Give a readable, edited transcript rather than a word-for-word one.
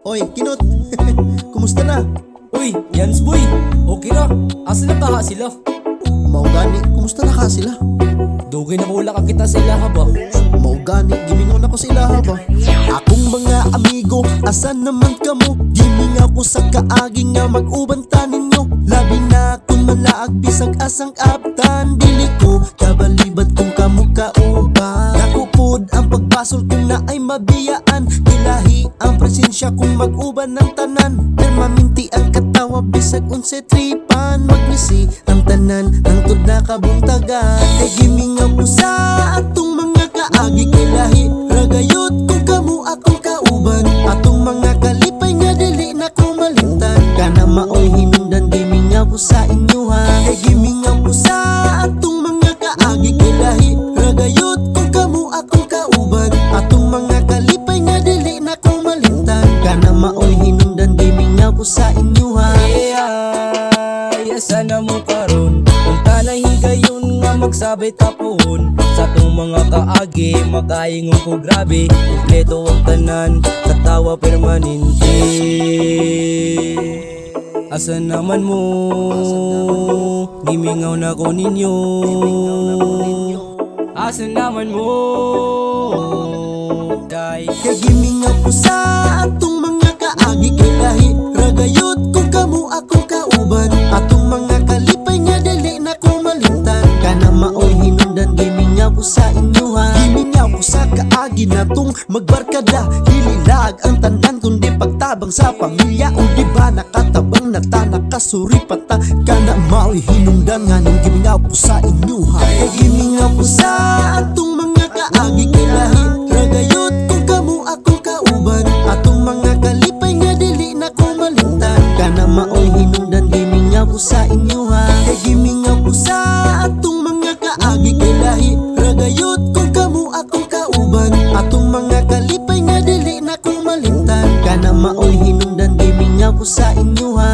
Oy, Kinot! Kumusta na? Uy, Yans boy, okay ra. Asa na taha sila? Maugani, kumusta na ka sila? Dugay na kula ka kita sa ilaha ba? Maugani, gimingaw na ko sa ilaha ba? Akong mga amigo, asan naman kamo? Gimingaw ko sa kaagi nga mag-ubanta ninyo. Labi na kung malaag bisag asang aptan. Dili ko kabalibad kung kamo kauban. Nakupod ang pagbasol kung na ay mabiyaan. Ilahi ang presensya kung mag-uban ng tanan. Permaminti ang katawa bisag unse tripan. Magmisi ang tanan ang tud na kabuntagan. Kay gimingaw ko sa atong mga kaagi. Kay lahi ragayot kung kamo akong kauban. Atong mga kalipay nga dili na ko malimtan. Kana maoy hinungdan gimingaw ko sa inyo ha. Kay gimingaw ko sa atong mga kaagi. Kay lahi ragayot kung kamo akong kauban. Atong mga kalipay nga dili na ko malimtan. Kana maoy hinungdan gimingaw ko sa inyo ha. Sana mo karon kung tanay higayon nga magsabay tapon sa tong mga kaagi makaingon ko grabe kompleto ang tanan katawa permanente. Asa naman mo gimingaw na ko ninyo. Asa naman mo day. Kay gimingaw ko sa atong mga kaagi. Kay lahi ragayot kung kamo akong kauban. Atong mga kalipay nga dili na ko malimtan. Kana maoy hinungdan gimingaw ko sa inyo ha. Gimingaw ko sa kaagi na tong magbarkada. Hililag ang tandan kundi pagtabang sa pamilya. O di ba nakatabang na ta nakasuri pata. Kana maoy hinungdan nga nung gimingaw ko sa inyo ha. Kay gimingaw ko sa atong mga kaagi. Kay lahi ragayot kung kamo akong kauban. Atong mga kalipay nga dili na ko malimtan. Kana maoy hinungdan gimingaw ko sa inyo ha. Kay gimingaw ko sa atong mga kaagi. Kay lahi ragayot kung kamo akong kauban. Atong mga kalipay nga dili na ko malimtan. Kana maoy hinungdan gimingaw ko sa inyo ha.